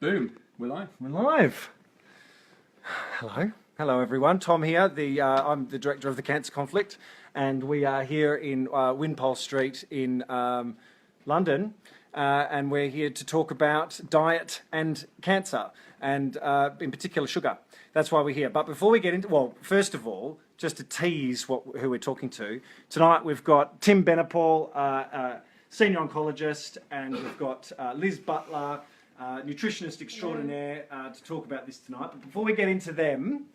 Boom, we're live. We're live. Hello everyone. Tom here. I'm the director of the Cancer Conflict, and we are here in Wimpole Street in London, and we're here to talk about diet and cancer, and in particular sugar. That's why we're here. But before we get into, well, first of all, just to tease who we're talking to tonight, we've got Tim Benepal, senior oncologist, and we've got Liz Butler, nutritionist extraordinaire, to talk about this tonight. But before we get into them,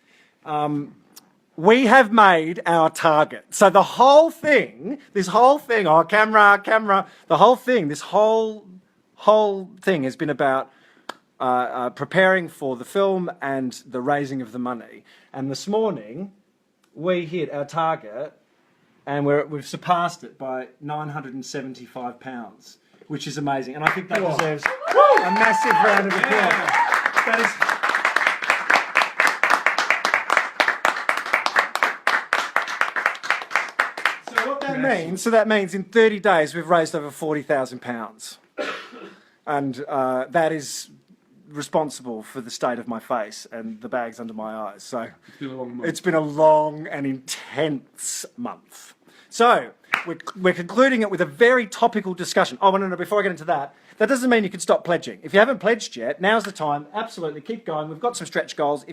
we have made our target. So the whole thing, this whole thing has been about preparing for the film and the raising of the money. And this morning, we hit our target, and we've surpassed it by £975, which is amazing. And I think that deserves a massive round of applause. That is... So what that means, that means in 30 days we've raised over £40,000. And that is responsible for the state of my face and the bags under my eyes. So it's been a long month. It's been a long and intense month. So we're concluding it with a very topical discussion. Oh, no, before I get into that, that doesn't mean you can stop pledging. If you haven't pledged yet, now's the time. Absolutely, keep going. We've got some stretch goals.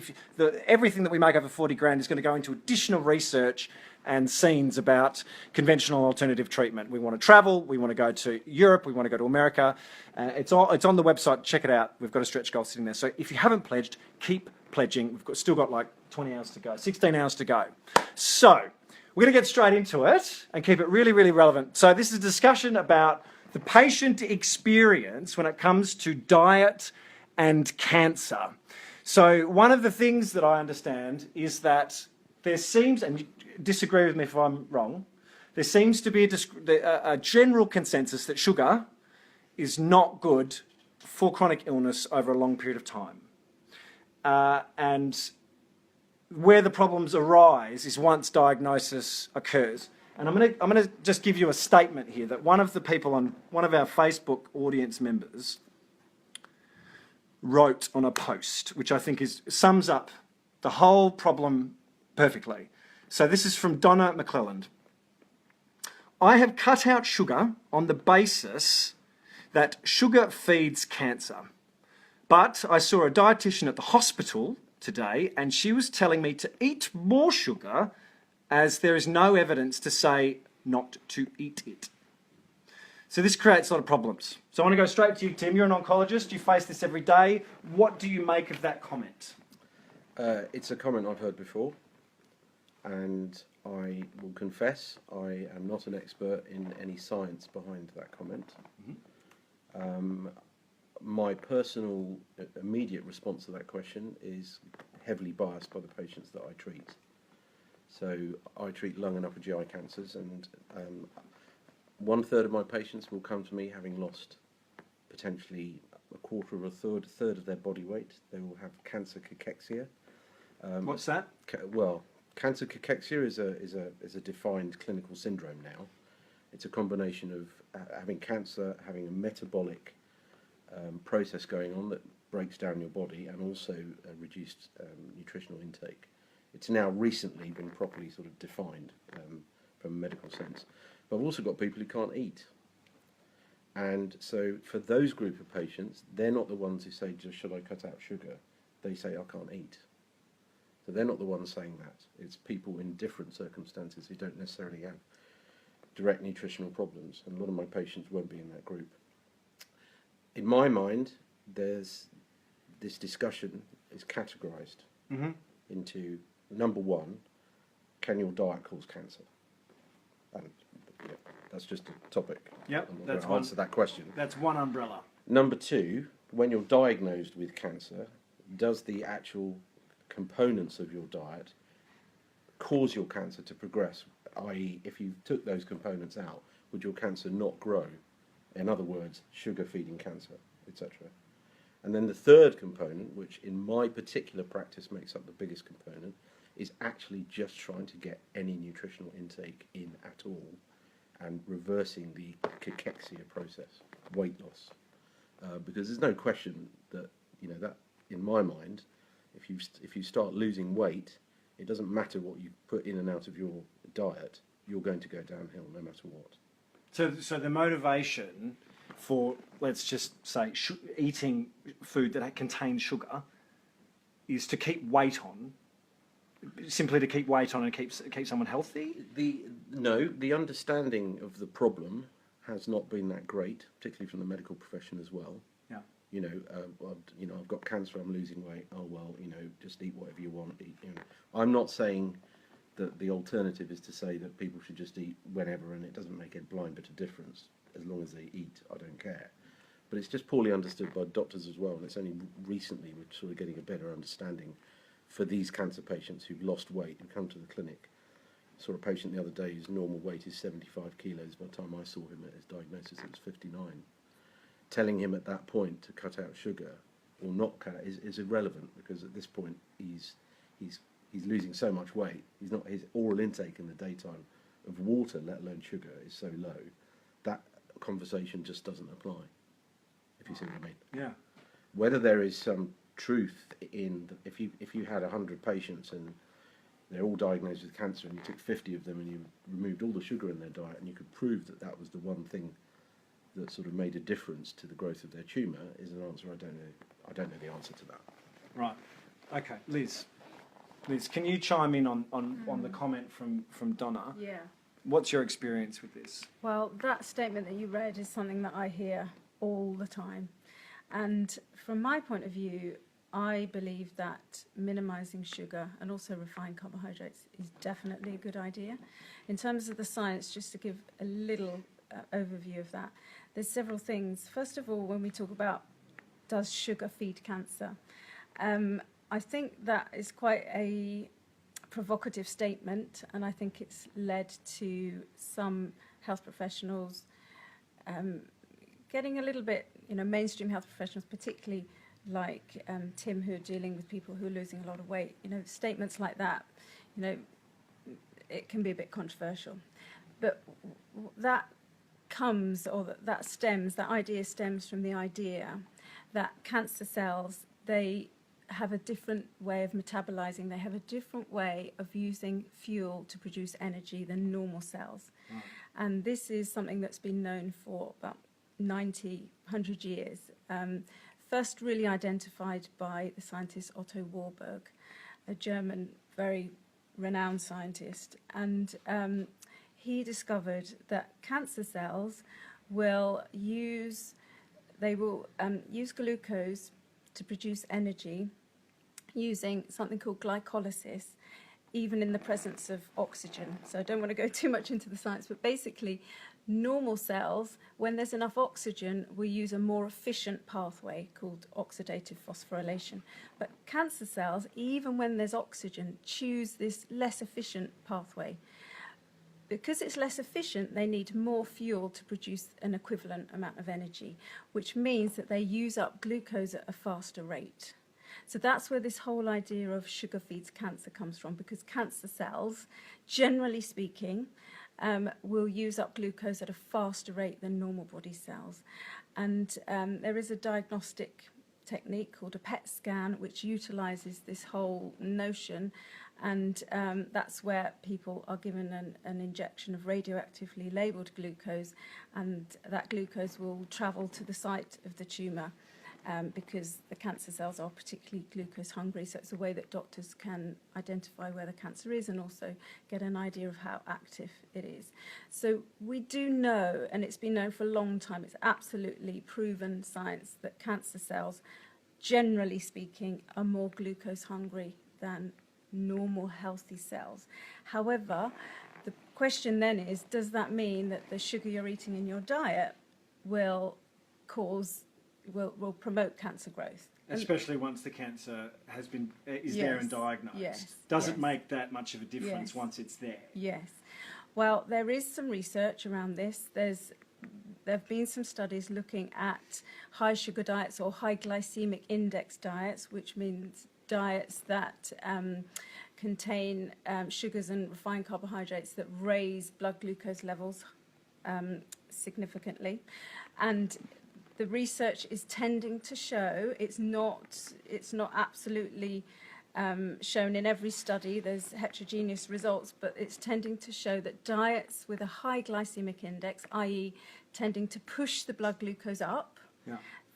Everything that we make over 40 grand is going to go into additional research and scenes about conventional alternative treatment. We want to travel. We want to go to Europe. We want to go to America. It's on the website. Check it out. We've got a stretch goal sitting there. So if you haven't pledged, keep pledging. We've still got like 20 hours to go, 16 hours to go. So we're going to get straight into it and keep it really, really relevant. So this is a discussion about the patient experience when it comes to diet and cancer. So one of the things that I understand is that there seems, and disagree with me if I'm wrong, there seems to be a general consensus that sugar is not good for chronic illness over a long period of time. And where the problems arise is once diagnosis occurs. And I'm going to just give you a statement here that one of the people on one of our Facebook audience members wrote on a post, which I think sums up the whole problem perfectly. So this is from Donna McClelland. I have cut out sugar on the basis that sugar feeds cancer. But I saw a dietitian at the hospital today, and she was telling me to eat more sugar as there is no evidence to say not to eat it. So this creates a lot of problems. So I want to go straight to you, Tim. You're an oncologist. You face this every day. What do you make of that comment? It's a comment I've heard before, and I will confess I am not an expert in any science behind that comment. Mm-hmm. My personal immediate response to that question is heavily biased by the patients that I treat. So I treat lung and upper GI cancers, and 1/3 of my patients will come to me having lost potentially a quarter of a third of their body weight. They will have cancer cachexia. What's that? Cancer cachexia is a defined clinical syndrome now. It's a combination of having cancer, having a metabolic process going on that breaks down your body, and also a reduced nutritional intake. It's now recently been properly sort of defined from a medical sense. But I've also got people who can't eat. And so for those group of patients, they're not the ones who say, just should I cut out sugar? They say, I can't eat. So they're not the ones saying that. It's people in different circumstances who don't necessarily have direct nutritional problems. And a lot of my patients won't be in that group. In my mind, there's this discussion is categorized into, number one, can your diet cause cancer? And, that's just a topic. Yep, I'm not that's going to answer that question. That's one umbrella. Number two, when you're diagnosed with cancer, does the actual components of your diet cause your cancer to progress? I.e., if you took those components out, would your cancer not grow? In other words, sugar feeding cancer, etc. And then the third component, which in my particular practice makes up the biggest component, is actually just trying to get any nutritional intake in at all and reversing the cachexia process, weight loss. Because there's no question that You know, that, in my mind, if you start losing weight, it doesn't matter what you put in and out of your diet, you're going to go downhill no matter what. So the motivation for, let's just say, eating food that contains sugar is to keep weight on, simply to keep weight on and keep someone healthy? The understanding of the problem has not been that great, particularly from the medical profession as well. Yeah. I've got cancer, I'm losing weight. Oh well, just eat whatever you want. I'm not saying that the alternative is to say that people should just eat whenever, and it doesn't make a blind bit of difference as long as they eat. I don't care. But it's just poorly understood by doctors as well, and it's only recently we're sort of getting a better understanding for these cancer patients who've lost weight and come to the clinic. I saw a patient the other day whose normal weight is 75 kilos. By the time I saw him at his diagnosis, it was 59. Telling him at that point to cut out sugar or not cut out is irrelevant, because at this point he's losing so much weight. His oral intake in the daytime of water, let alone sugar, is so low that conversation just doesn't apply. If you see what I mean. Yeah. Whether there is some truth in if you had 100 patients and they're all diagnosed with cancer, and you took 50 of them and you removed all the sugar in their diet, and you could prove that that was the one thing that sort of made a difference to the growth of their tumour, is an answer I don't know. I don't know the answer to that. Right. Okay, Liz, can you chime in on the comment from Donna? Yeah. What's your experience with this? Well, that statement that you read is something that I hear all the time. And from my point of view, I believe that minimising sugar and also refined carbohydrates is definitely a good idea. In terms of the science, just to give a little overview of that, there's several things. First of all, when we talk about does sugar feed cancer, I think that is quite a provocative statement, and I think it's led to some health professionals getting a little bit, mainstream health professionals, particularly like Tim, who are dealing with people who are losing a lot of weight. Statements like that, it can be a bit controversial. But that idea stems from the idea that cancer cells, they have a different way of metabolizing. They have a different way of using fuel to produce energy than normal cells. Right. And this is something that's been known for about 100 years. First really identified by the scientist Otto Warburg, a German, very renowned scientist. And he discovered that cancer cells will use glucose to produce energy using something called glycolysis, even in the presence of oxygen. So I don't want to go too much into the science, but basically normal cells, when there's enough oxygen, will use a more efficient pathway called oxidative phosphorylation. But cancer cells, even when there's oxygen, choose this less efficient pathway. Because it's less efficient, they need more fuel to produce an equivalent amount of energy, which means that they use up glucose at a faster rate. So that's where this whole idea of sugar feeds cancer comes from, because cancer cells, generally speaking, will use up glucose at a faster rate than normal body cells. And there is a diagnostic technique called a PET scan, which utilizes this whole notion, and that's where people are given an injection of radioactively labeled glucose, and that glucose will travel to the site of the tumor, because the cancer cells are particularly glucose hungry. So it's a way that doctors can identify where the cancer is and also get an idea of how active it is. So we do know, and it's been known for a long time, it's absolutely proven science, that cancer cells, generally speaking, are more glucose hungry than normal healthy cells. However, the question then is, does that mean that the sugar you're eating in your diet will promote cancer growth? Especially once the cancer is there and diagnosed. Yes. Does it make that much of a difference once it's there? Yes. Well, there is some research around this. There have been some studies looking at high sugar diets or high glycemic index diets, which means diets that contain sugars and refined carbohydrates that raise blood glucose levels significantly. And the research is tending to show, it's not absolutely shown in every study, there's heterogeneous results, but it's tending to show that diets with a high glycemic index, i.e. tending to push the blood glucose up,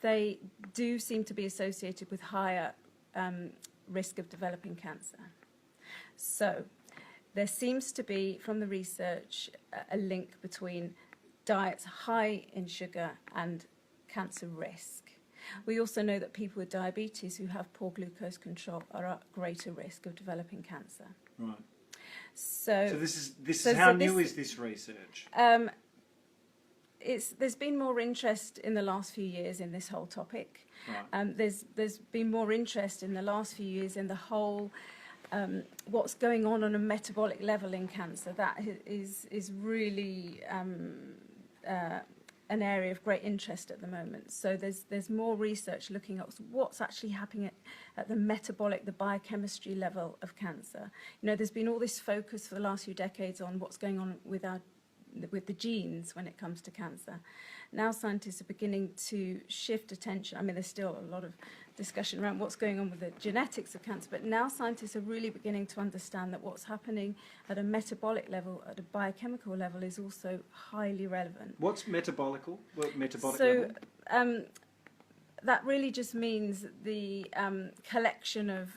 they do seem to be associated with higher risk of developing cancer. So there seems to be, from the research, a link between diets high in sugar and cancer risk. We also know that people with diabetes who have poor glucose control are at greater risk of developing cancer. Right. So this is how new is this research? There's been more interest in the last few years in this whole topic. Right. There's been more interest in the last few years in the whole what's going on a metabolic level in cancer. That is really an area of great interest at the moment. So there's more research looking at what's actually happening at the metabolic, the biochemistry level of cancer. You know, there's been all this focus for the last few decades on what's going on with the genes when it comes to cancer. Now scientists are beginning to shift attention. I mean, there's still a lot of discussion around what's going on with the genetics of cancer, but now scientists are really beginning to understand that what's happening at a metabolic level, at a biochemical level, is also highly relevant. What's metabolic level? So that really just means the collection of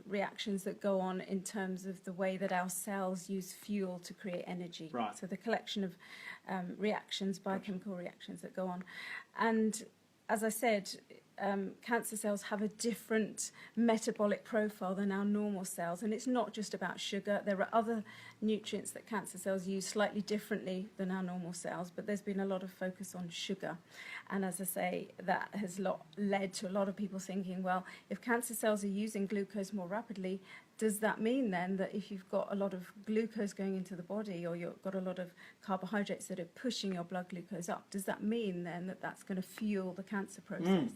reactions that go on in terms of the way that our cells use fuel to create energy. Right. So the collection of reactions, biochemical reactions that go on. And as I said, cancer cells have a different metabolic profile than our normal cells, and it's not just about sugar. There are other nutrients that cancer cells use slightly differently than our normal cells, but there's been a lot of focus on sugar. And as I say, that has led to a lot of people thinking, well, if cancer cells are using glucose more rapidly, does that mean then that if you've got a lot of glucose going into the body, or you've got a lot of carbohydrates that are pushing your blood glucose up, does that mean then that that's going to fuel the cancer process?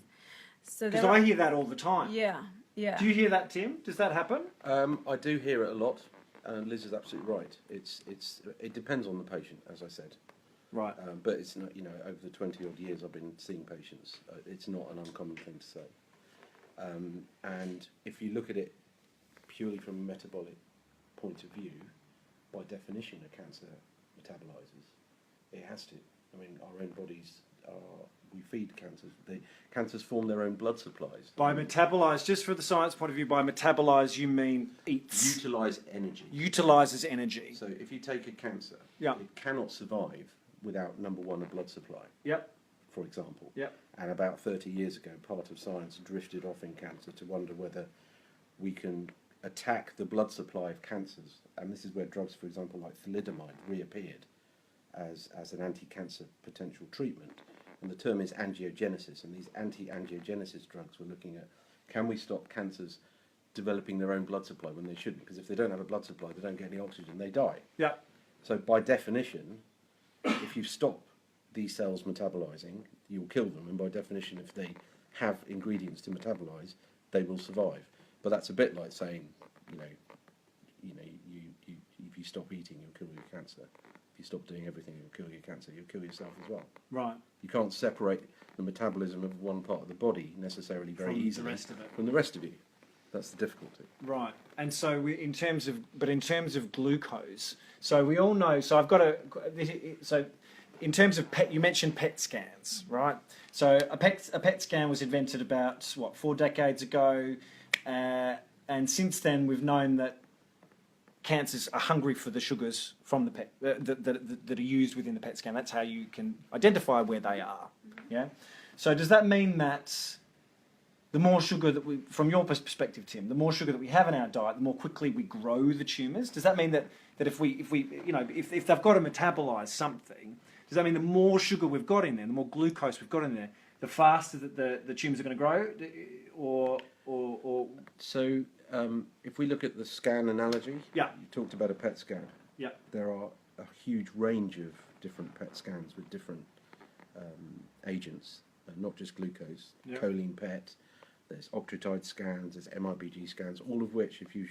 So because I hear that all the time. Yeah. Do you hear that, Tim? Does that happen? I do hear it a lot, and Liz is absolutely right. It depends on the patient, as I said. Right. But it's not, you know, over the 20 odd years I've been seeing patients, it's not an uncommon thing to say. And if you look at it purely from a metabolic point of view, by definition, a cancer metabolizes. It has to. I mean, our own bodies we feed cancers. Cancers form their own blood supplies. By metabolize, just for the science point of view, by metabolize you mean eats. Utilize energy. Utilizes energy. So if you take a cancer, Yeah. it cannot survive without, number one, a blood supply, Yep. for example. Yep. And about 30 years ago, part of science drifted off in cancer to wonder whether we can attack the blood supply of cancers. And this is where drugs, for example, like thalidomide reappeared as an anti-cancer potential treatment. And the term is angiogenesis, and these anti-angiogenesis drugs were looking at, can we stop cancers developing their own blood supply when they shouldn't? Because if they don't have a blood supply, they don't get any oxygen, they die. Yeah. So by definition, if you stop these cells metabolizing, you'll kill them, and by definition, if they have ingredients to metabolize, they will survive. But that's a bit like saying, if you stop eating, you'll kill your cancer. If you stop doing everything, you'll kill your cancer. You'll kill yourself as well. Right. You can't separate the metabolism of one part of the body necessarily very easily the rest of it. from the rest of you. That's the difficulty. Right. And so in terms of glucose, so we all know. So I've got in terms of you mentioned PET scans, right? So a PET scan was invented about 4 decades ago, and since then we've known that cancers are hungry for the sugars from the PET that are used within the PET scan. That's how you can identify where they are. Yeah. So does that mean that the more sugar that from your perspective, Tim, the more sugar that we have in our diet, the more quickly we grow the tumours? Does that mean that if they've got to metabolize something, does that mean the more sugar we've got in there, the more glucose we've got in there, the faster that the tumours are going to grow, or So if we look at the scan analogy, Yeah. you talked about a PET scan. Yeah. There are a huge range of different PET scans with different agents, not just glucose, Yeah. choline PET, there's octreotide scans, there's MIBG scans, all of which, if you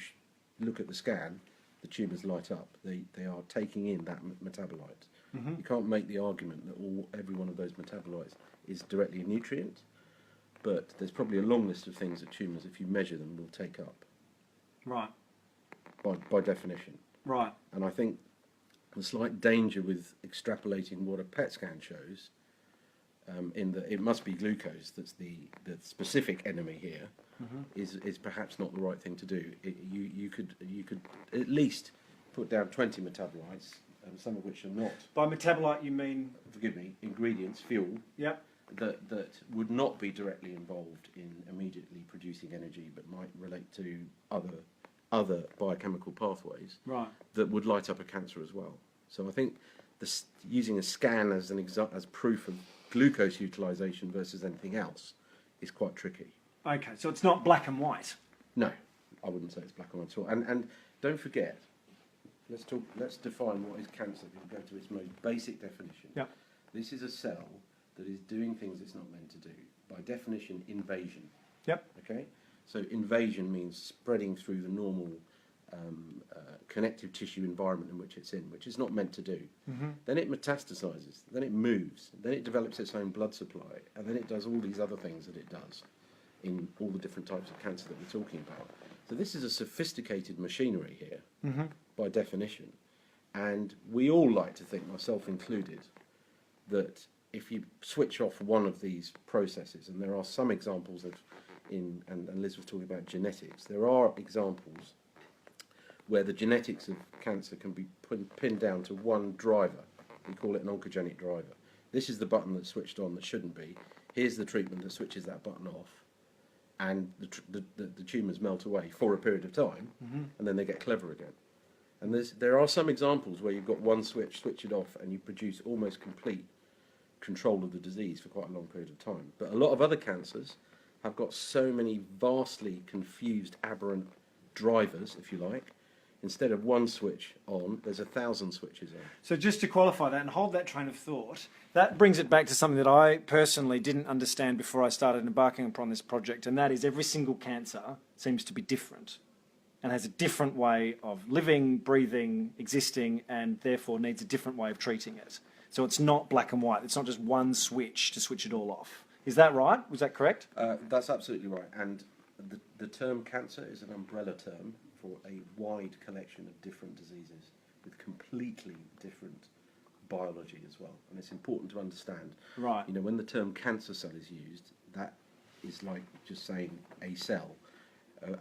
look at the scan, the tumours light up. They are taking in that metabolite. You can't make the argument that every one of those metabolites is directly a nutrient, but there's probably a long list of things that tumours, if you measure them, will take up. Right. By definition. Right. And I think the slight danger with extrapolating what a PET scan shows, in that it must be glucose that's the specific enemy here, is perhaps not the right thing to do. You could at least put down 20 metabolites, some of which are not. By metabolite you mean? Forgive me, ingredients, fuel. Yep. That would not be directly involved in immediately producing energy, but might relate to other biochemical pathways, right, that would light up a cancer as well. So I think using a scan as as proof of glucose utilization versus anything else is quite tricky. Okay, so it's not black and white. No, I wouldn't say it's black and white at all. And don't forget, let's define what is cancer. If we go to its most basic definition. Yep. This is a cell that is doing things it's not meant to do. By definition, invasion. Yep. Okay? So invasion means spreading through the normal connective tissue environment in which it's in, which it's not meant to do. Then it metastasizes, then it moves, then it develops its own blood supply, and then it does all these other things that it does in all the different types of cancer that we're talking about. So this is a sophisticated machinery here, by definition. And we all like to think, myself included, that if you switch off one of these processes, and there are some examples and Liz was talking about genetics, there are examples where the genetics of cancer can be pinned down to one driver. We call it an oncogenic driver. This is the button that's switched on that shouldn't be. Here's the treatment that switches that button off, and the tumours melt away for a period of time, and then they get clever again. And there are some examples where you've got one switch it off, and you produce almost complete control of the disease for quite a long period of time. But a lot of other cancers have got so many vastly confused, aberrant drivers, if you like. Instead of one switch on, there's 1,000 switches on. So just to qualify that and hold that train of thought, that brings it back to something that I personally didn't understand before I started embarking upon this project, and that is every single cancer seems to be different and has a different way of living, breathing, existing, and therefore needs a different way of treating it. So it's not black and white. It's not just one switch to switch it all off. Is that right? Was that correct? That's absolutely right. And the term cancer is an umbrella term for a wide collection of different diseases with completely different biology as well. And it's important to understand. Right. You know, when the term cancer cell is used, that is like just saying a cell.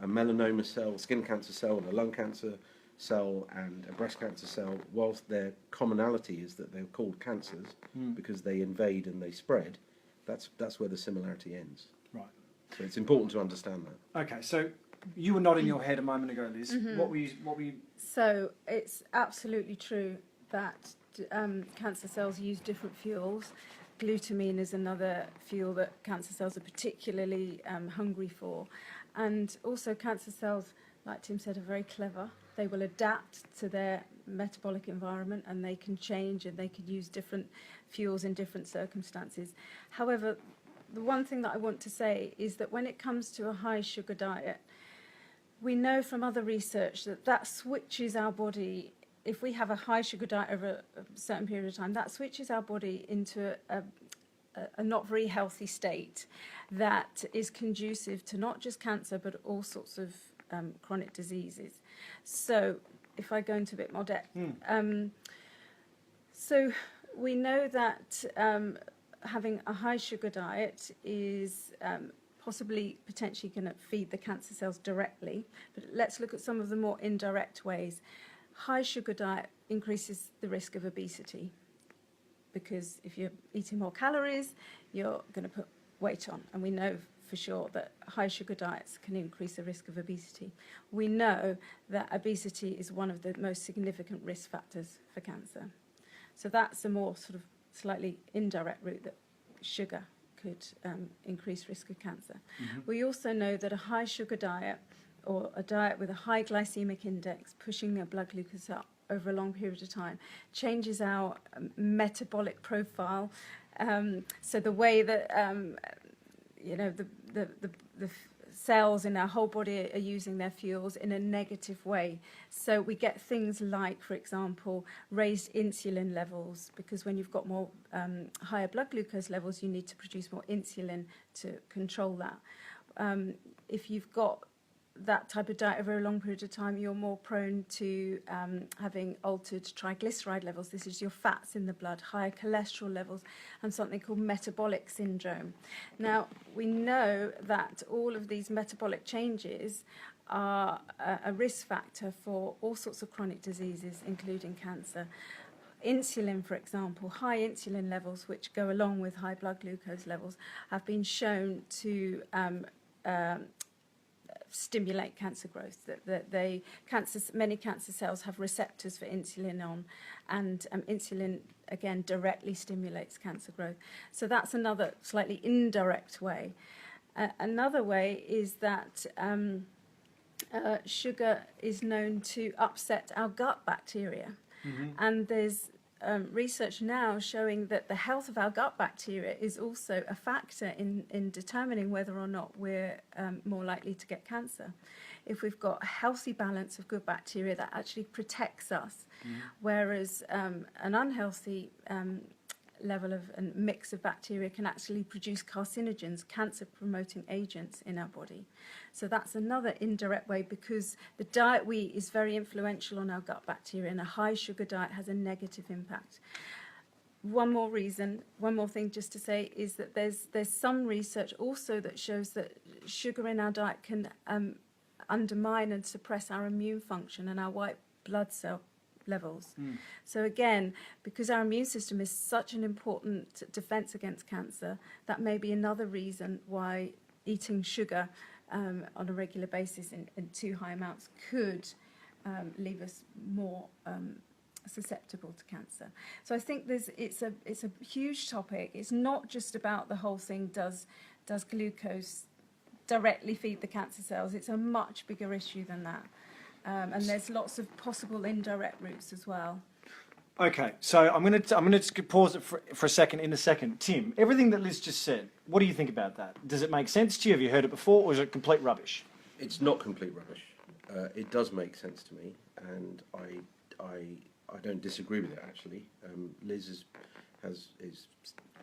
A melanoma cell, skin cancer cell, and a lung cancer cell, and a breast cancer cell, whilst their commonality is that they're called cancers because they invade and they spread, that's where the similarity ends. Right. So it's important to understand that. Okay, so you were nodding your head a moment ago, Liz. What were you? So it's absolutely true that cancer cells use different fuels. Glutamine is another fuel that cancer cells are particularly hungry for. And also cancer cells, like Tim said, are very clever. They will adapt to their metabolic environment, and they can change and they can use different fuels in different circumstances. However, the one thing that I want to say is that when it comes to a high sugar diet, we know from other research that switches our body. If we have a high sugar diet over a certain period of time, that switches our body into a not very healthy state that is conducive to not just cancer but all sorts of chronic diseases. So if I go into a bit more depth, so we know that having a high sugar diet is potentially going to feed the cancer cells directly, but let's look at some of the more indirect ways. High sugar diet increases the risk of obesity, because if you're eating more calories, you're going to put weight on. And we know for sure that high sugar diets can increase the risk of obesity. We know that obesity is one of the most significant risk factors for cancer. So that's a more sort of slightly indirect route that sugar could increase risk of cancer. We also know that a high sugar diet, or a diet with a high glycemic index, pushing their blood glucose up over a long period of time, changes our metabolic profile. So the way that the cells in our whole body are using their fuels in a negative way. So we get things like, for example, raised insulin levels, because when you've got more higher blood glucose levels, you need to produce more insulin to control that. If you've got that type of diet over a long period of time, you're more prone to having altered triglyceride levels. This is your fats in the blood, higher cholesterol levels, and something called metabolic syndrome. Now, we know that all of these metabolic changes are a risk factor for all sorts of chronic diseases, including cancer. Insulin, for example, high insulin levels, which go along with high blood glucose levels, have been shown to stimulate cancer growth. Many cancer cells have receptors for insulin on, and insulin again directly stimulates cancer growth. So that's another slightly indirect way. Another way is that sugar is known to upset our gut bacteria, and there's research now showing that the health of our gut bacteria is also a factor in determining whether or not we're more likely to get cancer. If we've got a healthy balance of good bacteria, that actually protects us, whereas an unhealthy level of and mix of bacteria can actually produce carcinogens, cancer-promoting agents in our body. So that's another indirect way, because the diet we eat is very influential on our gut bacteria, and a high sugar diet has a negative impact. One more thing just to say is that there's some research also that shows that sugar in our diet can undermine and suppress our immune function and our white blood cell levels. So again, because our immune system is such an important defense against cancer, that may be another reason why eating sugar on a regular basis in too high amounts could leave us more susceptible to cancer. So I think it's a huge topic. It's not just about the whole thing, does glucose directly feed the cancer cells? It's a much bigger issue than that. And there's lots of possible indirect routes as well. Okay, so I'm going to pause it for a second. In a second, Tim, everything that Liz just said, what do you think about that? Does it make sense to you? Have you heard it before, or is it complete rubbish? It's not complete rubbish. It does make sense to me, and I don't disagree with it actually. Liz is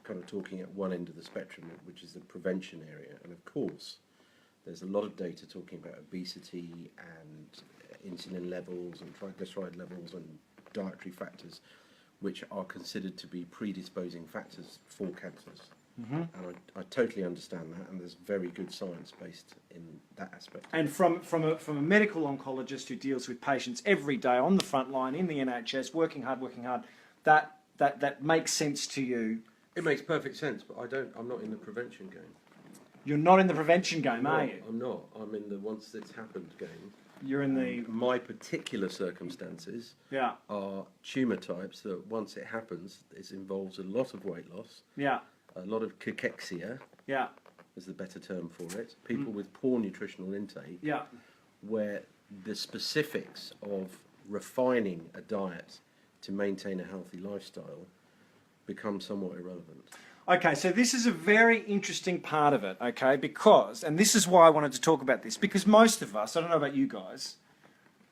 kind of talking at one end of the spectrum, which is the prevention area, and of course, there's a lot of data talking about obesity and insulin levels and triglyceride levels and dietary factors, which are considered to be predisposing factors for cancers. And I totally understand that, and there's very good science based in that aspect. And from a medical oncologist who deals with patients every day on the front line in the NHS, working hard, that makes sense to you. It makes perfect sense, but I'm not in the prevention game. You're not in the prevention game, are you? I'm not. I'm in the once it's happened game. You're in the... My particular circumstances are tumour types that once it happens, it involves a lot of weight loss, a lot of cachexia, is the better term for it, people with poor nutritional intake, where the specifics of refining a diet to maintain a healthy lifestyle become somewhat irrelevant. Okay, so this is a very interesting part of it, okay, because, and this is why I wanted to talk about this, because most of us, I don't know about you guys,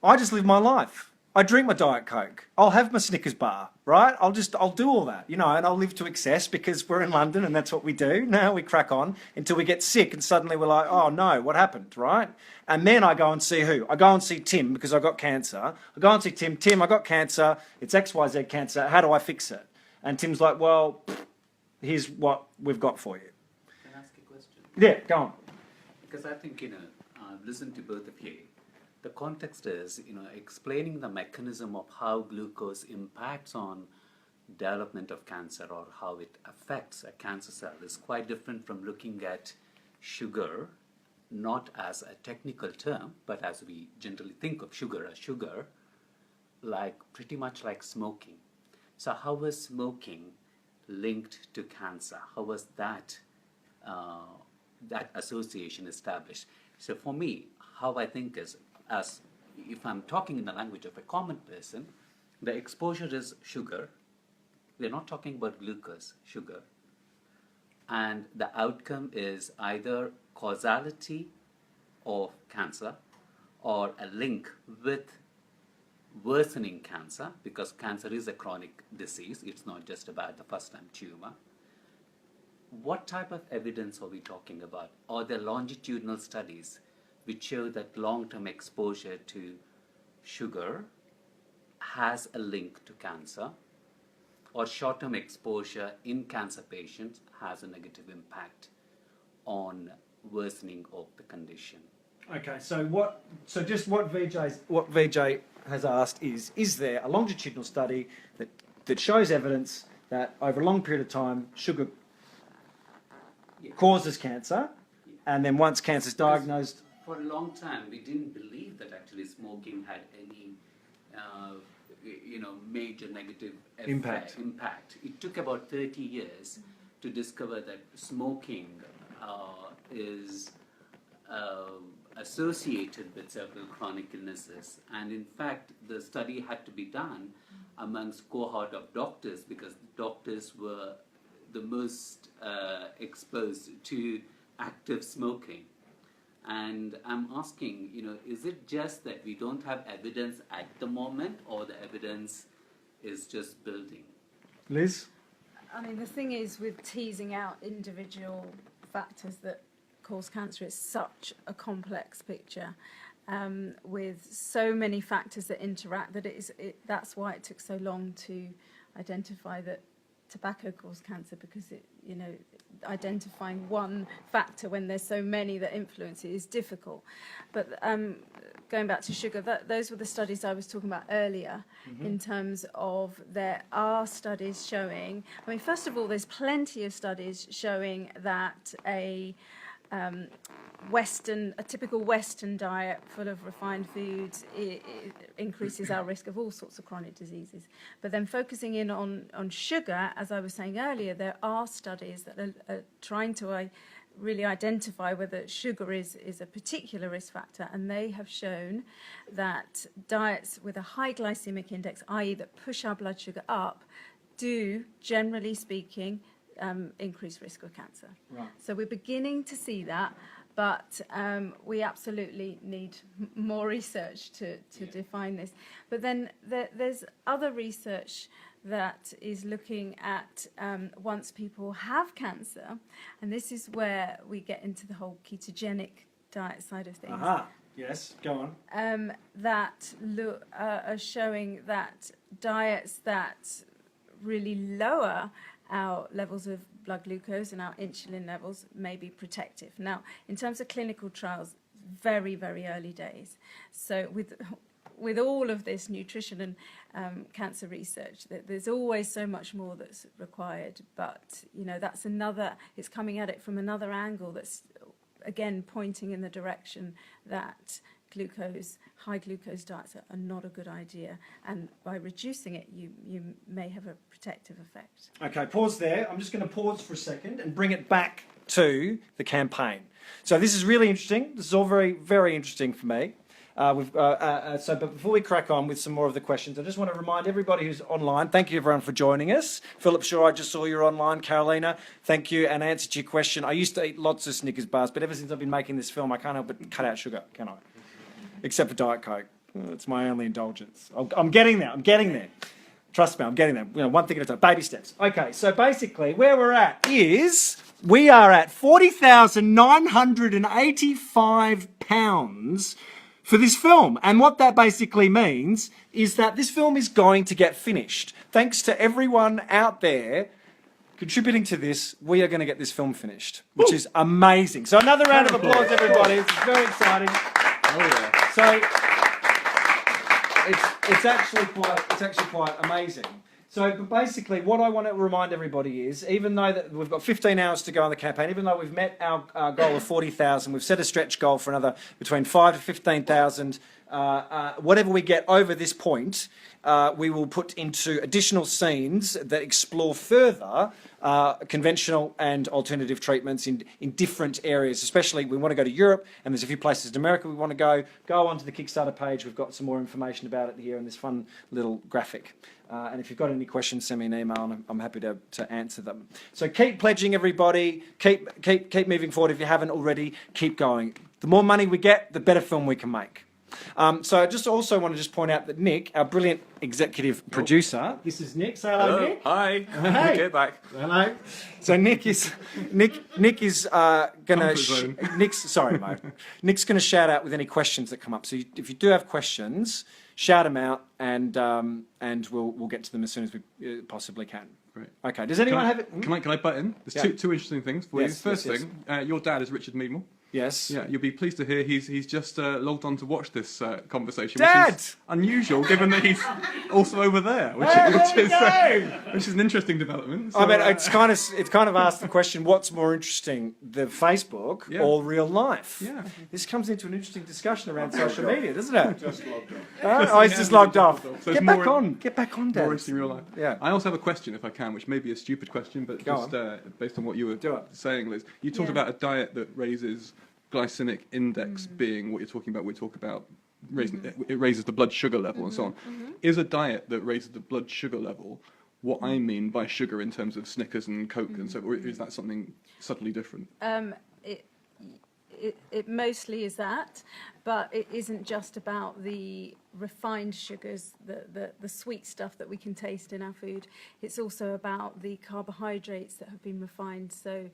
I just live my life. I drink my Diet Coke. I'll have my Snickers bar, right? I'll do all that, and I'll live to excess because we're in London and that's what we do. Now we crack on until we get sick and suddenly we're like, oh no, what happened, right? And then I go and see who? I go and see Tim because I got cancer. I go and see Tim, I got cancer. It's XYZ cancer. How do I fix it? And Tim's like, well... here's what we've got for you. Can I ask a question? Yeah, go on. Because I think, I've listened to both of you. The context is, explaining the mechanism of how glucose impacts on development of cancer or how it affects a cancer cell is quite different from looking at sugar, not as a technical term, but as we generally think of sugar as sugar, pretty much like smoking. So how is smoking linked to cancer? How was that association established? So for me, how I think is, as if I'm talking in the language of a common person, the exposure is sugar. We're not talking about glucose, sugar. And the outcome is either causality of cancer or a link with worsening cancer, because cancer is a chronic disease, it's not just about the first time tumor. What type of evidence are we talking about? Are there longitudinal studies which show that long-term exposure to sugar has a link to cancer, or short-term exposure in cancer patients has a negative impact on worsening of the condition? Okay, so just what Vijay has asked is there a longitudinal study that shows evidence that over a long period of time sugar causes cancer, and then once cancer is diagnosed? For a long time, we didn't believe that actually smoking had any, major negative Impact. It took about 30 years to discover that smoking is associated with several chronic illnesses. And in fact, the study had to be done amongst cohort of doctors, because doctors were the most exposed to active smoking. And I'm asking, is it just that we don't have evidence at the moment, or the evidence is just building? Liz? I mean, the thing is, with teasing out individual factors that cause cancer, it's such a complex picture, with so many factors that interact, that that's why it took so long to identify that tobacco caused cancer, because identifying one factor when there's so many that influence it is difficult. But going back to sugar, those were the studies I was talking about earlier, in terms of there are studies showing, I mean, first of all, there's plenty of studies showing that a typical Western diet full of refined foods increases our risk of all sorts of chronic diseases. But then focusing in on sugar, as I was saying earlier, there are studies that are trying to really identify whether sugar is a particular risk factor, and they have shown that diets with a high glycemic index, i.e. that push our blood sugar up, do, generally speaking, increased risk of cancer. Right. So we're beginning to see that, but we absolutely need more research to define this. But then there's other research that is looking at once people have cancer, and this is where we get into the whole ketogenic diet side of things. Aha, yes, go on. That are showing that diets that really lower our levels of blood glucose and our insulin levels may be protective. Now, in terms of clinical trials, very, very early days. So with all of this nutrition and cancer research, there's always so much more that's required. But, that's it's coming at it from another angle that's, again, pointing in the direction that high glucose diets are not a good idea, and by reducing it you may have a protective effect. Okay, pause there. I'm just going to pause for a second and bring it back to the campaign. So this is really interesting. This is all very, very interesting for me. But before we crack on with some more of the questions, I just want to remind everybody who's online, thank you everyone for joining us. Philip Shaw, I just saw you're online. Carolina, thank you, and answered your question. I used to eat lots of Snickers bars, but ever since I've been making this film, I can't help but cut out sugar, can I? Except for Diet Coke. It's my only indulgence. I'm getting there. Trust me, I'm getting there. One thing at a time. Baby steps. Okay, so basically where we're at is we are at £40,985 for this film. And what that basically means is that this film is going to get finished. Thanks to everyone out there contributing to this, we are going to get this film finished, which is amazing. So another round of applause, everybody. It's very exciting. Oh, yeah. So it's actually quite amazing. So but basically what I want to remind everybody is, even though that we've got 15 hours to go on the campaign, even though we've met our goal of 40,000, we've set a stretch goal for another between 5 to 15,000 whatever we get over this point, we will put into additional scenes that explore further conventional and alternative treatments in different areas. Especially, we want to go to Europe, and there's a few places in America we want to go. Go onto the Kickstarter page. We've got some more information about it here in this fun little graphic. And if you've got any questions, send me an email, and I'm happy to answer them. So keep pledging, everybody. Keep moving forward. If you haven't already, keep going. The more money we get, the better film we can make. So I just also want to just point out that Nick, our brilliant executive producer, this is Nick. Say hello, Nick. Hi. Hey. Get back. Hello. So Nick is gonna sorry, Mo. Nick's gonna shout out with any questions that come up. So if you do have questions, shout them out, and we'll get to them as soon as we possibly can. Great. Okay. Does anyone have it? Can I butt in? There's two interesting things for Yes, you. First yes, thing, your dad is Richard Meadmore. Yes. Yeah, you'll be pleased to hear he's just logged on to watch this conversation, Dad! which is unusual given that he's also over there, which is an interesting development. So, I mean, it's kind of asked the question: what's more interesting, the Facebook or real life? Yeah. This comes into an interesting discussion around social media, doesn't it? Just logged on. Oh, he's just logged off. So Get it's back on. Get back on, Dad. More interesting real life. Yeah. I also have a question, if I can, which may be a stupid question, but Go just based on what you were Do it. saying, Liz. You talked about a diet that raises glycemic index being what you're talking about. We talk about raising it raises the blood sugar level and so on. Is a diet that raises the blood sugar level what I mean by sugar in terms of Snickers and Coke and so, or is that something subtly different? It mostly is that, but it isn't just about the refined sugars, the sweet stuff that we can taste in our food. It's also about the carbohydrates that have been refined. So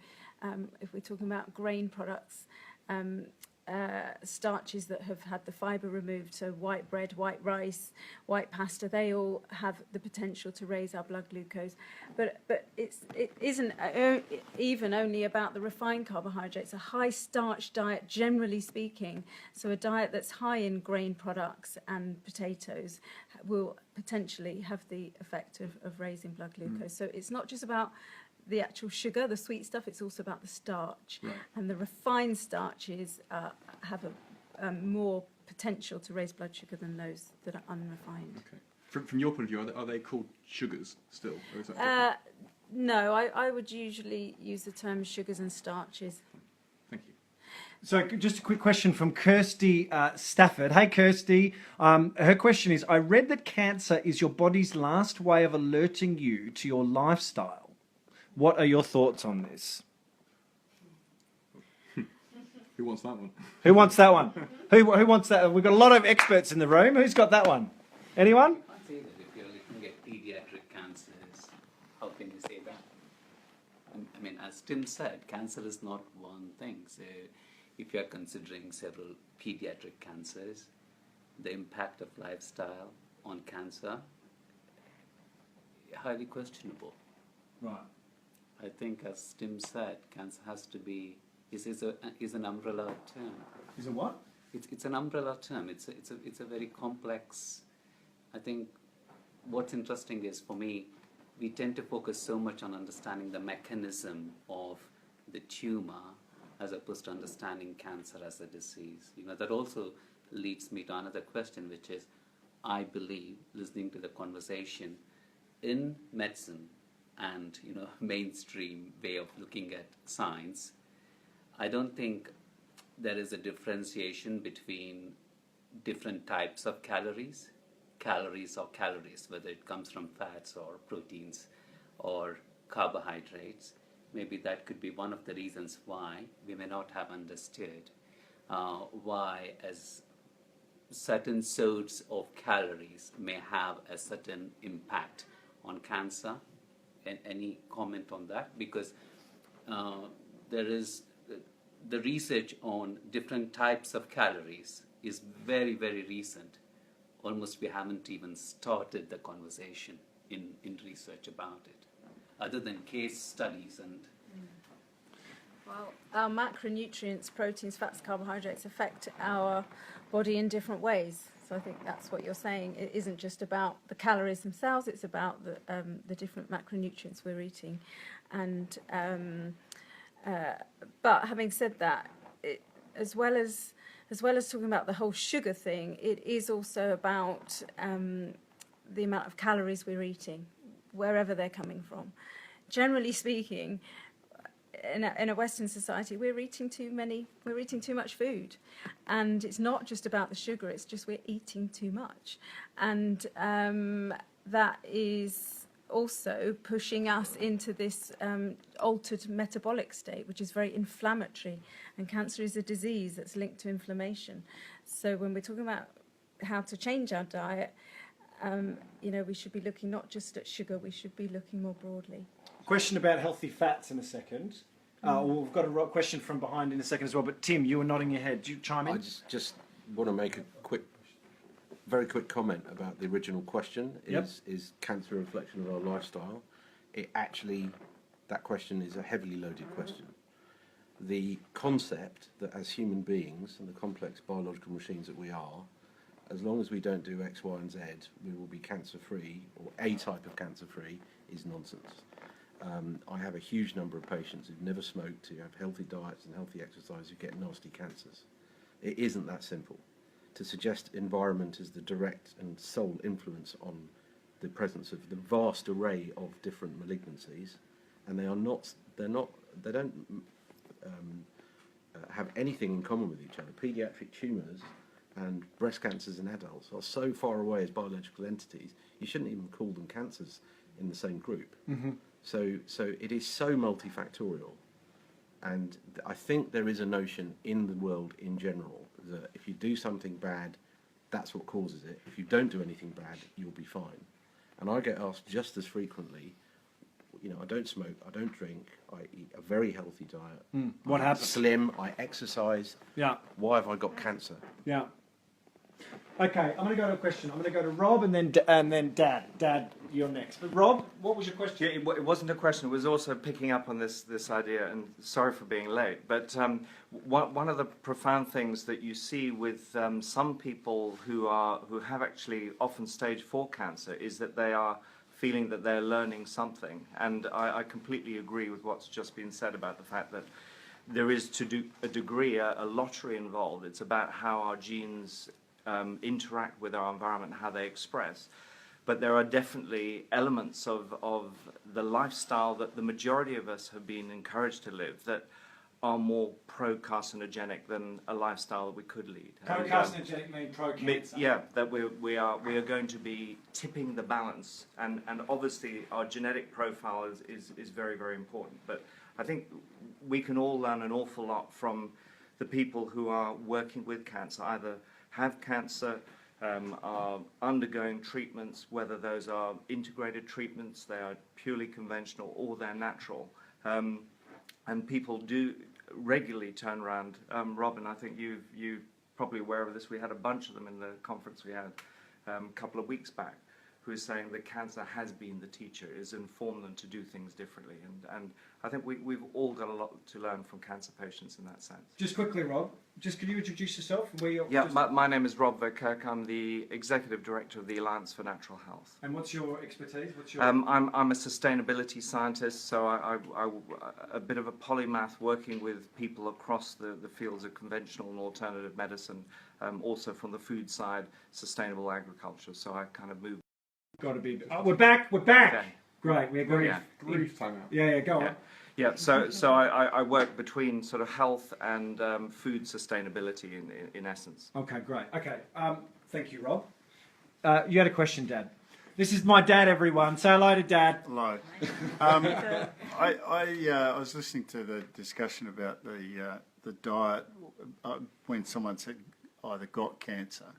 if we're talking about grain products, starches that have had the fibre removed, so white bread, white rice, white pasta, they all have the potential to raise our blood glucose. But it isn't even only about the refined carbohydrates. A high starch diet, generally speaking, so a diet that's high in grain products and potatoes, will potentially have the effect of raising blood glucose. So it's not just about the actual sugar, the sweet stuff, it's also about the starch. Right. And the refined starches have a more potential to raise blood sugar than those that are unrefined. Okay. From your point of view, are they called sugars still? Or is that No, I would usually use the term sugars and starches. Thank you. So just a quick question from Kirsty Stafford. Hey, Kirsty. Her question is, I read that cancer is your body's last way of alerting you to your lifestyle. What are your thoughts on this? Who wants that one? Who wants that one? Who wants that? We've got a lot of experts in the room. Who's got that one? Anyone? I say that if you're looking at pediatric cancers, how can you say that? I mean, as Tim said, cancer is not one thing. So if you're considering several pediatric cancers, the impact of lifestyle on cancer, highly questionable. Right. I think, as Tim said, cancer has to be is an umbrella term. Is it what? It's an umbrella term. It's a very complex. I think what's interesting is, for me, we tend to focus so much on understanding the mechanism of the tumor as opposed to understanding cancer as a disease. That also leads me to another question, which is, I believe, listening to the conversation, in medicine and mainstream way of looking at science, I don't think there is a differentiation between different types of calories, whether it comes from fats or proteins or carbohydrates. Maybe that could be one of the reasons why we may not have understood why as certain sorts of calories may have a certain impact on cancer. And any comment on that? Because there is the research on different types of calories is very, very recent. Almost we haven't even started the conversation in research about it, other than case studies and. Well, our macronutrients, proteins, fats, carbohydrates, affect our body in different ways. So I think that's what you're saying. It isn't just about the calories themselves, it's about the different macronutrients we're eating. And but having said that, as well as as well as talking about the whole sugar thing, it is also about the amount of calories we're eating, wherever they're coming from. Generally speaking, in a Western society, we're eating too much food, and it's not just about the sugar; it's just we're eating too much, and that is also pushing us into this altered metabolic state, which is very inflammatory, and cancer is a disease that's linked to inflammation. So when we're talking about how to change our diet, we should be looking not just at sugar, we should be looking more broadly. Question about healthy fats in a second. We've got a question from behind in a second as well, but Tim, you were nodding your head. Do you chime in? I just want to make a very quick comment about the original question. Is cancer a reflection of our lifestyle? That question is a heavily loaded question. The concept that as human beings and the complex biological machines that we are, as long as we don't do X, Y, and Z, we will be cancer-free, or a type of cancer-free, is nonsense. I have a huge number of patients who've never smoked, who have healthy diets and healthy exercise, who get nasty cancers. It isn't that simple. To suggest environment is the direct and sole influence on the presence of the vast array of different malignancies, and they don't have anything in common with each other. Pediatric tumours and breast cancers in adults are so far away as biological entities, you shouldn't even call them cancers in the same group. Mm-hmm. So it is so multifactorial, and I think there is a notion in the world in general that if you do something bad, that's what causes it. If you don't do anything bad, you'll be fine. And I get asked just as frequently, I don't smoke, I don't drink, I eat a very healthy diet. What I'm happens? slim, I exercise. Yeah. Why have I got cancer? Yeah. Okay, I'm going to go to a question. I'm going to go to Rob and then Dad. Dad, you're next. But Rob, what was your question? Yeah, it wasn't a question. It was also picking up on this idea, and sorry for being late. But one of the profound things that you see with some people who have actually often stage 4 cancer is that they are feeling that they're learning something. And I completely agree with what's just been said about the fact that there is, to a degree, a lottery involved. It's about how our genes interact with our environment, how they express. But there are definitely elements of the lifestyle that the majority of us have been encouraged to live that are more pro-carcinogenic than a lifestyle that we could lead. Pro-carcinogenic mean pro-cancer? Yeah, that we are going to be tipping the balance, and obviously our genetic profile is very, very important. But I think we can all learn an awful lot from the people who are working with cancer, either have cancer, are undergoing treatments, whether those are integrated treatments, they are purely conventional, or they're natural. And people do regularly turn around. Robin, I think you're probably aware of this. We had a bunch of them in the conference we had a couple of weeks back, who is saying that cancer has been the teacher, has informed them to do things differently. And I think we've all got a lot to learn from cancer patients in that sense. Just quickly, Rob, could you introduce yourself? My name is Rob Verkerk. I'm the Executive Director of the Alliance for Natural Health. And what's your expertise? I'm a sustainability scientist, so I'm a bit of a polymath, working with people across the fields of conventional and alternative medicine, also from the food side, sustainable agriculture. So I kind of move. Got to be. Oh, we're back. Okay. Great. We're going. Brief time out. Yeah. Go on. Yeah. So I work between sort of health and food sustainability in essence. Okay. Great. Okay. Thank you, Rob. You had a question, Dad. This is my dad, everyone. Say hello to Dad. Hello. I was listening to the discussion about the diet when someone said either got cancer.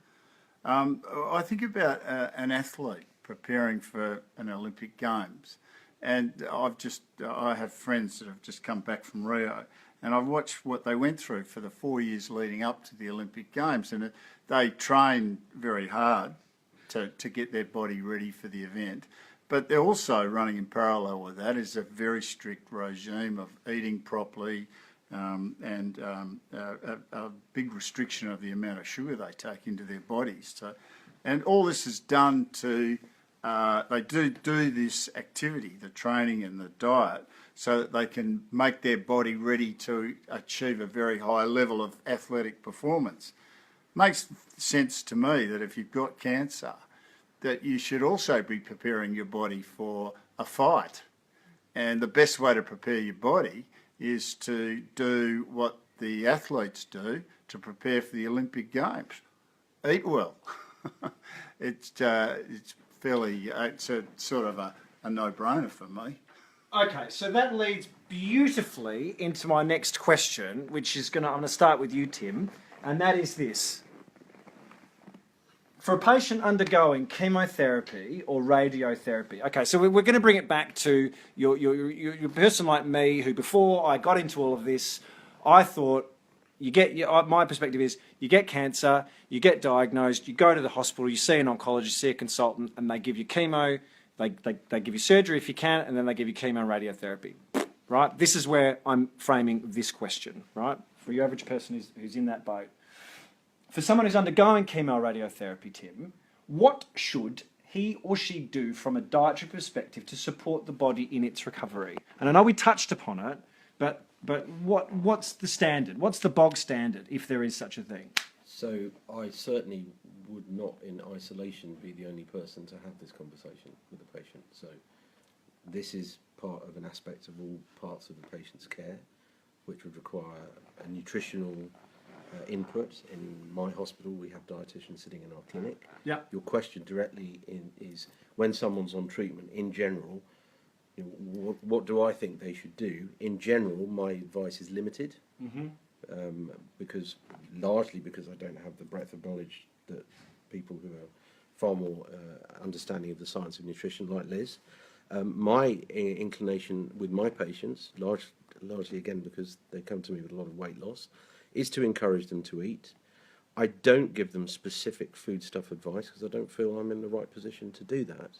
I think about an athlete preparing for an Olympic Games, and I have friends that have just come back from Rio, and I've watched what they went through for the 4 years leading up to the Olympic Games, and they train very hard to get their body ready for the event. But they're also running in parallel with that is a very strict regime of eating properly, and a big restriction of the amount of sugar they take into their bodies. And all this is done to they do this activity, the training and the diet, so that they can make their body ready to achieve a very high level of athletic performance. Makes sense to me that if you've got cancer, that you should also be preparing your body for a fight. And the best way to prepare your body is to do what the athletes do to prepare for the Olympic Games. Eat well. It's fairly, it's a sort of a no-brainer for me. Okay, so that leads beautifully into my next question, which is I'm going to start with you, Tim, and that is this. For a patient undergoing chemotherapy or radiotherapy, okay, so we're going to bring it back to your person like me who, before I got into all of this, I thought my perspective is you get cancer, you get diagnosed, you go to the hospital, you see an oncologist, see a consultant, and they give you chemo, they give you surgery if you can, and then they give you chemo and radiotherapy, right? This is where I'm framing this question, right? For your average person who's in that boat. For someone who's undergoing chemo radiotherapy, Tim, what should he or she do from a dietary perspective to support the body in its recovery? And I know we touched upon it, but what's the standard? What's the bog standard, if there is such a thing? So I certainly would not, in isolation, be the only person to have this conversation with the patient. So this is part of an aspect of all parts of the patient's care, which would require a nutritional input. In my hospital, we have dietitians sitting in our clinic. Yeah. Your question directly is when someone's on treatment, in general, what do I think they should do? In general, my advice is limited, largely because I don't have the breadth of knowledge that people who are far more understanding of the science of nutrition, like Liz. My inclination with my patients, largely again because they come to me with a lot of weight loss, is to encourage them to eat. I don't give them specific foodstuff advice because I don't feel I'm in the right position to do that.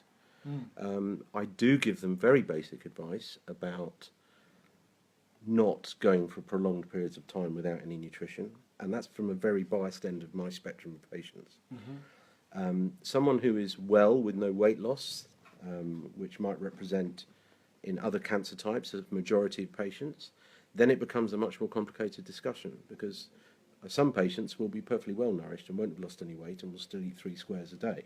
I do give them very basic advice about not going for prolonged periods of time without any nutrition, and that's from a very biased end of my spectrum of patients. Someone who is well with no weight loss, which might represent in other cancer types a majority of patients, then it becomes a much more complicated discussion because some patients will be perfectly well nourished and won't have lost any weight and will still eat 3 squares a day.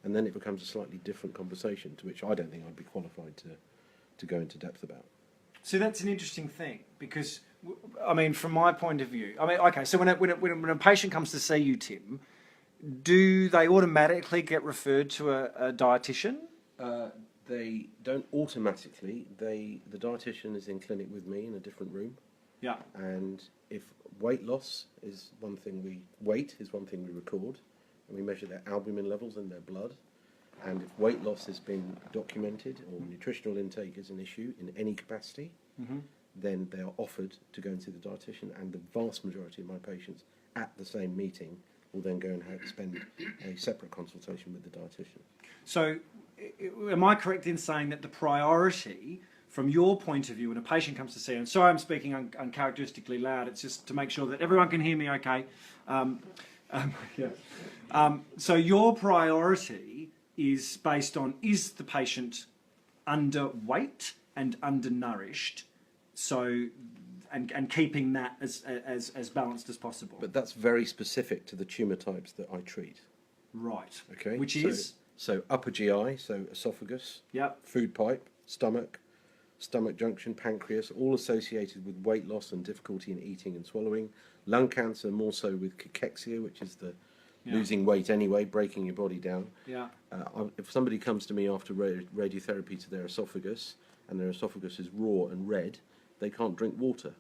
And then it becomes a slightly different conversation to which I don't think I'd be qualified to go into depth about. So that's an interesting thing because, I mean, from my point of view, I mean, okay, so when a patient comes to see you, Tim, do they automatically get referred to a dietitian? They don't automatically. The dietitian is in clinic with me in a different room. Yeah. And if weight loss is one thing weight is one thing we record, and we measure their albumin levels in their blood. And if weight loss has been documented or nutritional intake is an issue in any capacity, then they are offered to go and see the dietitian, and the vast majority of my patients at the same meeting will then go and spend a separate consultation with the dietitian. So am I correct in saying that the priority from your point of view when a patient comes to see you, and sorry I'm speaking uncharacteristically loud, it's just to make sure that everyone can hear me okay. So your priority is based on, is the patient underweight and undernourished, so and keeping that as balanced as possible. But that's very specific to the tumour types that I treat. Right. Okay. Which is? So upper GI, so esophagus, food pipe, stomach junction, pancreas, all associated with weight loss and difficulty in eating and swallowing. Lung cancer more so with cachexia, which is the losing weight anyway, breaking your body down. Yeah. If somebody comes to me after radiotherapy to their esophagus, and their esophagus is raw and red, they can't drink water.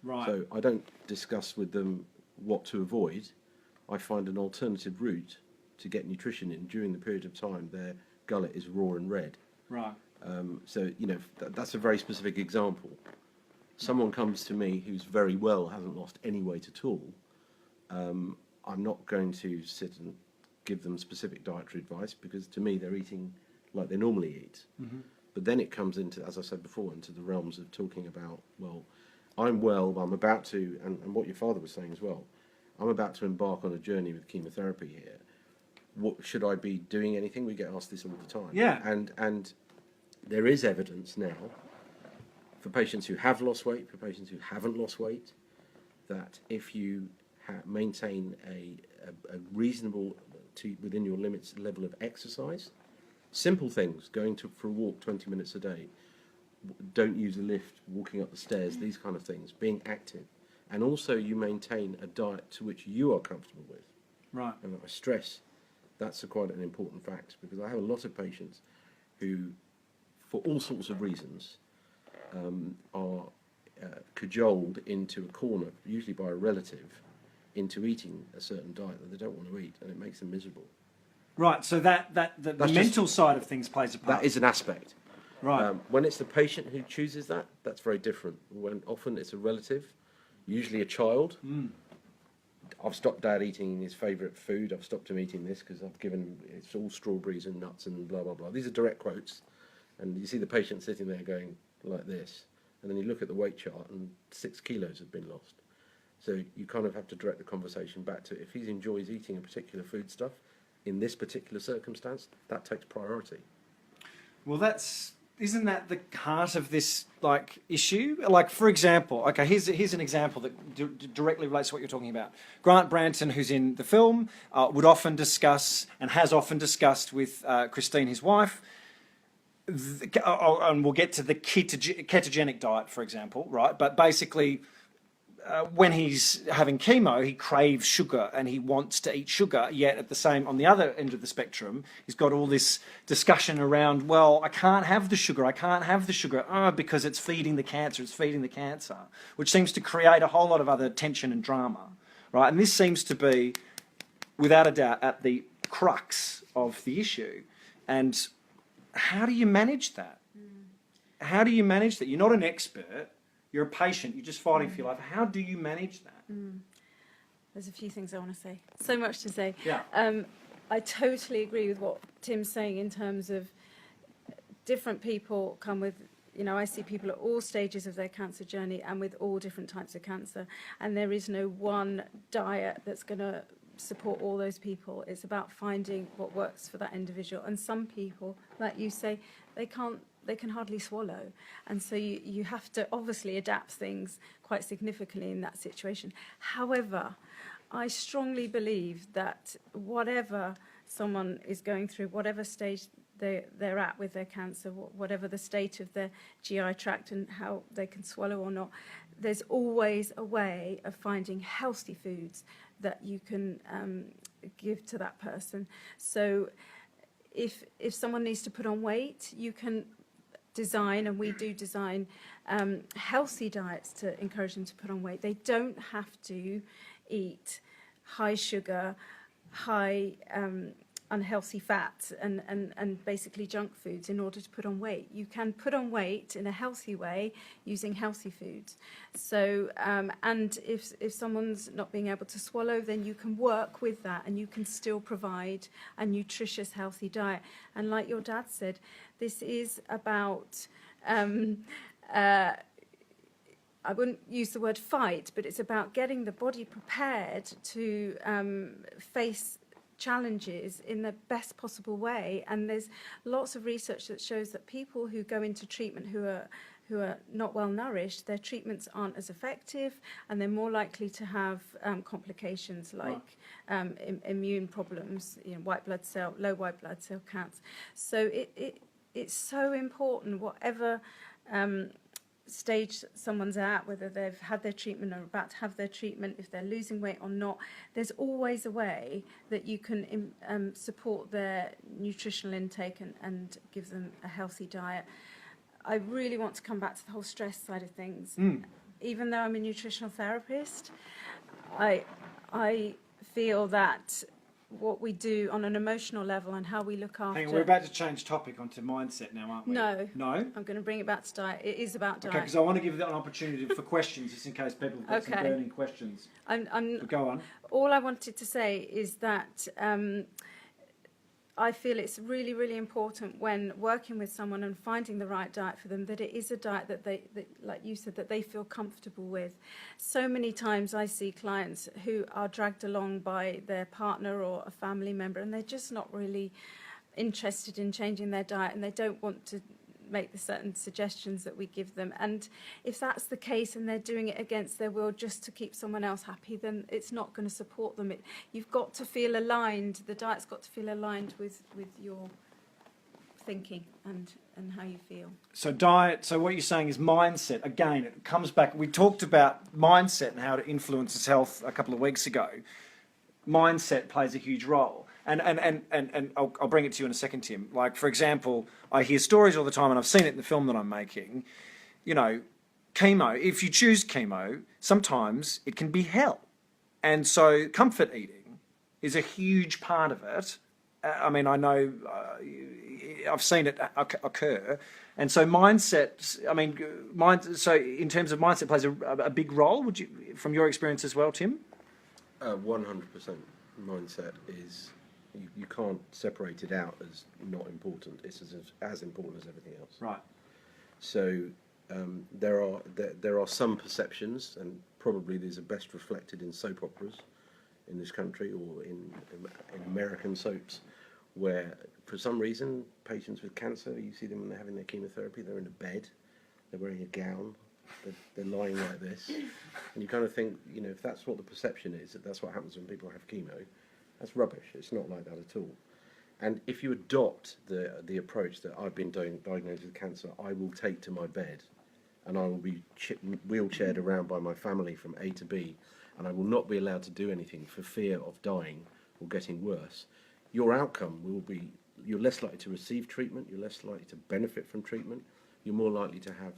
Right. So I don't discuss with them what to avoid. I find an alternative route to get nutrition in during the period of time their gullet is raw and red. Right. So, that's a very specific example. Someone comes to me who's very well, hasn't lost any weight at all. I'm not going to sit and give them specific dietary advice because to me they're eating like they normally eat. But then it comes into, as I said before, into the realms of talking about, well, I'm about to, and what your father was saying as well, I'm about to embark on a journey with chemotherapy here. what should I be doing anything? We get asked this all the time. Yeah. And there is evidence now for patients who have lost weight, for patients who haven't lost weight, that if you maintain a reasonable, within your limits, level of exercise, simple things, going for a walk 20 minutes a day, don't use a lift, walking up the stairs, these kind of things, being active, and also you maintain a diet to which you are comfortable with. Right. And I stress that's quite an important fact, because I have a lot of patients who, for all sorts of reasons, are cajoled into a corner, usually by a relative, into eating a certain diet that they don't want to eat, and it makes them miserable. Right, so the mental side of things plays a part. That is an aspect. Right. When it's the patient who chooses that, that's very different. When often it's a relative, usually a child. I've stopped Dad eating his favourite food. I've stopped him eating this because I've given it's all strawberries and nuts and blah blah blah. These are direct quotes, and you see the patient sitting there going like this, and then you look at the weight chart, and 6 kilos have been lost. So you kind of have to direct the conversation back to if he enjoys eating a particular foodstuff in this particular circumstance, that takes priority. Well, isn't that the heart of this issue? Like, for example, okay, here's an example that directly relates to what you're talking about. Grant Branson, who's in the film, would often discuss and has often discussed with Christine, his wife, and we'll get to the ketogenic diet, for example, right? But basically, when he's having chemo, he craves sugar and he wants to eat sugar, yet on the other end of the spectrum, he's got all this discussion around, well, I can't have the sugar, because it's feeding the cancer, which seems to create a whole lot of other tension and drama, right? And this seems to be, without a doubt, at the crux of the issue. And how do you manage that? How do you manage that? You're not an expert. You're a patient, you're just fighting for your life. How do you manage that? There's a few things I want to say. So much to say. Yeah. I totally agree with what Tim's saying in terms of different people come with, I see people at all stages of their cancer journey and with all different types of cancer. And there is no one diet that's going to support all those people. It's about finding what works for that individual. And some people, like you say, they can hardly swallow. And so you have to obviously adapt things quite significantly in that situation. However, I strongly believe that whatever someone is going through, whatever stage they're at with their cancer, whatever the state of their GI tract and how they can swallow or not, there's always a way of finding healthy foods that you can give to that person. So if someone needs to put on weight, you can design, and we do design, healthy diets to encourage them to put on weight. They don't have to eat high sugar, high unhealthy fats and basically junk foods in order to put on weight. You can put on weight in a healthy way using healthy foods. So, and if someone's not being able to swallow, then you can work with that and you can still provide a nutritious, healthy diet. And like your dad said, this is about, I wouldn't use the word fight, but it's about getting the body prepared to face challenges in the best possible way. And there's lots of research that shows that people who go into treatment who are not well nourished, their treatments aren't as effective, and they're more likely to have complications like immune problems, low white blood cell counts. So it's so important, whatever stage someone's at, whether they've had their treatment or about to have their treatment, if they're losing weight or not, there's always a way that you can support their nutritional intake and give them a healthy diet. I really want to come back to the whole stress side of things. Even though I'm a nutritional therapist, I feel that what we do on an emotional level and how we look after... Hang on, we're about to change topic onto mindset now, aren't we? No. No? I'm going to bring it back to diet. It is about diet. Okay, because I want to give that an opportunity for questions, just in case people have got some burning questions. But go on. All I wanted to say is that I feel it's really, really important when working with someone and finding the right diet for them, that it is a diet that like you said, that they feel comfortable with. So many times I see clients who are dragged along by their partner or a family member, and they're just not really interested in changing their diet, and they don't want to make the certain suggestions that we give them. And if that's the case and they're doing it against their will just to keep someone else happy, then it's not going to support them. You've got to feel aligned. The diet's got to feel aligned with your thinking and how you feel. So diet, so what you're saying is mindset. Again, it comes back, we talked about mindset and how it influences health a couple of weeks ago. Mindset plays a huge role. And I'll bring it to you in a second, Tim. Like, for example, I hear stories all the time, and I've seen it in the film that I'm making. You know, chemo, if you choose chemo, sometimes it can be hell. And so comfort eating is a huge part of it. I mean, I know I've seen it occur. And so mindset, so in terms of mindset plays a big role, would you, from your experience as well, Tim? 100% mindset is... You can't separate it out as not important. It's as important as everything else. Right. So there are some perceptions, and probably these are best reflected in soap operas in this country or in American soaps, where for some reason patients with cancer, you see them when they're having their chemotherapy, they're in a bed, they're wearing a gown, they're lying like this, and you kind of think, you know, if that's what the perception is, that that's what happens when people have chemo. That's rubbish. It's not like that at all. And if you adopt the approach that I've been diagnosed with cancer, I will take to my bed, and I will be wheelchaired around by my family from A to B, and I will not be allowed to do anything for fear of dying or getting worse, your outcome will be, you're less likely to receive treatment, you're less likely to benefit from treatment, you're more likely to have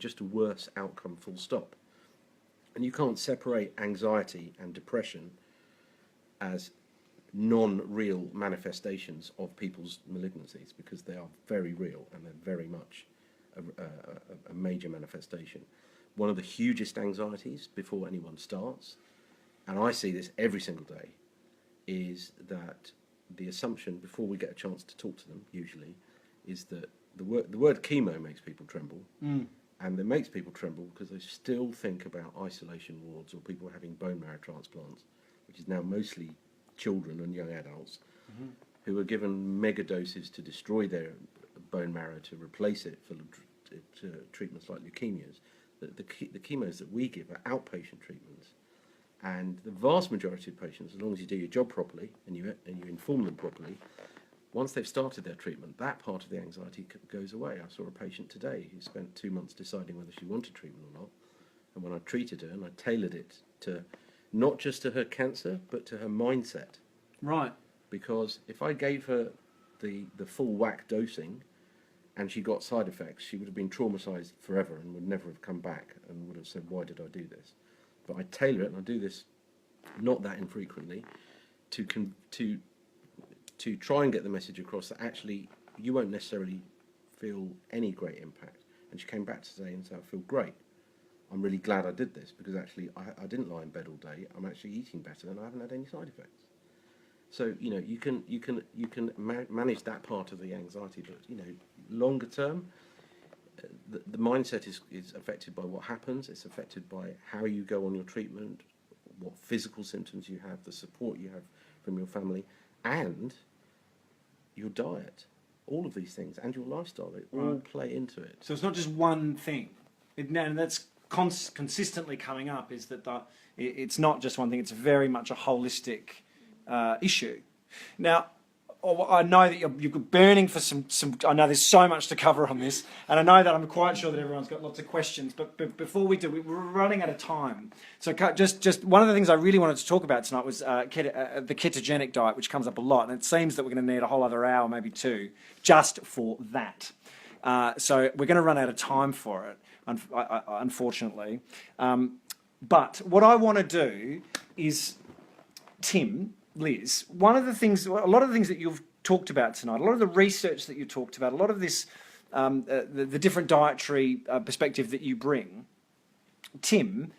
just a worse outcome, full stop. And you can't separate anxiety and depression as non-real manifestations of people's malignancies, because they are very real and they're very much a major manifestation. One of the hugest anxieties before anyone starts, and I see this every single day, is that the assumption before we get a chance to talk to them, usually, is that the word chemo makes people tremble, and it makes people tremble because they still think about isolation wards or people having bone marrow transplants, which is now mostly children and young adults, who are given mega doses to destroy their bone marrow to replace it for treatments like leukemias. The chemos that we give are outpatient treatments, and the vast majority of patients, as long as you do your job properly and you inform them properly, once they've started their treatment, that part of the anxiety goes away. I saw a patient today who spent 2 months deciding whether she wanted treatment or not, and when I treated her and I tailored it to not just to her cancer, but to her mindset. Right. Because if I gave her the full whack dosing and she got side effects, she would have been traumatized forever and would never have come back and would have said, why did I do this? But I tailor it, and I do this not that infrequently, to try and get the message across that actually you won't necessarily feel any great impact. And she came back today and said, I feel great. I'm really glad I did this, because actually I didn't lie in bed all day. I'm actually eating better and I haven't had any side effects. So, you know, you can manage that part of the anxiety, but, you know, longer term, the mindset is affected by what happens. It's affected by how you go on your treatment, what physical symptoms you have, the support you have from your family, and your diet. All of these things, and your lifestyle, they all play into it. So it's not just one thing. And that's consistently coming up, is that it's not just one thing, it's very much a holistic issue. Now, I know that you're burning for some. I know there's so much to cover on this, and I know that I'm quite sure that everyone's got lots of questions. But before we do, we're running out of time. So just one of the things I really wanted to talk about tonight was the ketogenic diet, which comes up a lot, and it seems that we're going to need a whole other hour, maybe two, just for that. So we're going to run out of time for it, unfortunately. But what I want to do is, Tim, Liz, a lot of the things that you've talked about tonight, a lot of the research that you talked about, a lot of this, the different dietary perspective that you bring, Tim,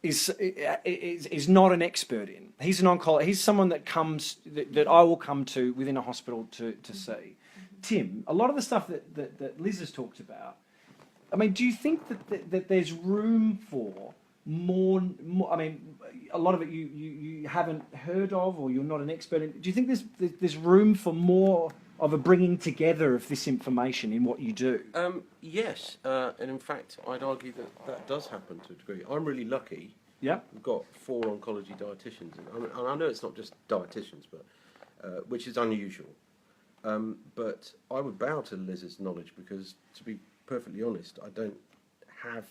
is not an expert in. He's an oncologist. He's someone that I will come to within a hospital to see. Tim, a lot of the stuff that Liz has talked about, I mean, do you think that there's room for more? I mean, a lot of it you haven't heard of, or you're not an expert in. Do you think there's room for more of a bringing together of this information in what you do? Yes, and in fact, I'd argue that does happen to a degree. I'm really lucky. Yeah. We've got 4 oncology dietitians, and I know it's not just dietitians, but which is unusual. But I would bow to Liz's knowledge because, to be perfectly honest, I don't have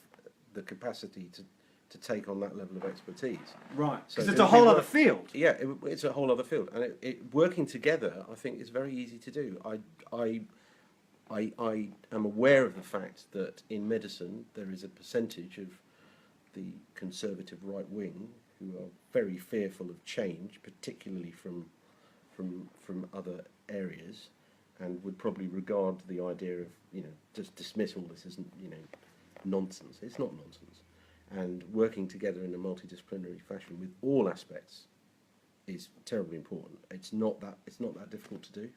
the capacity to take on that level of expertise. Right, So because it's a whole other field. Yeah, it's a whole other field, and working together, I think, is very easy to do. I am aware of the fact that in medicine there is a percentage of the conservative right wing who are very fearful of change, particularly from other areas, and would probably regard the idea of just dismiss all this as nonsense. It's not nonsense. And working together in a multidisciplinary fashion with all aspects is terribly important. It's not that difficult to do.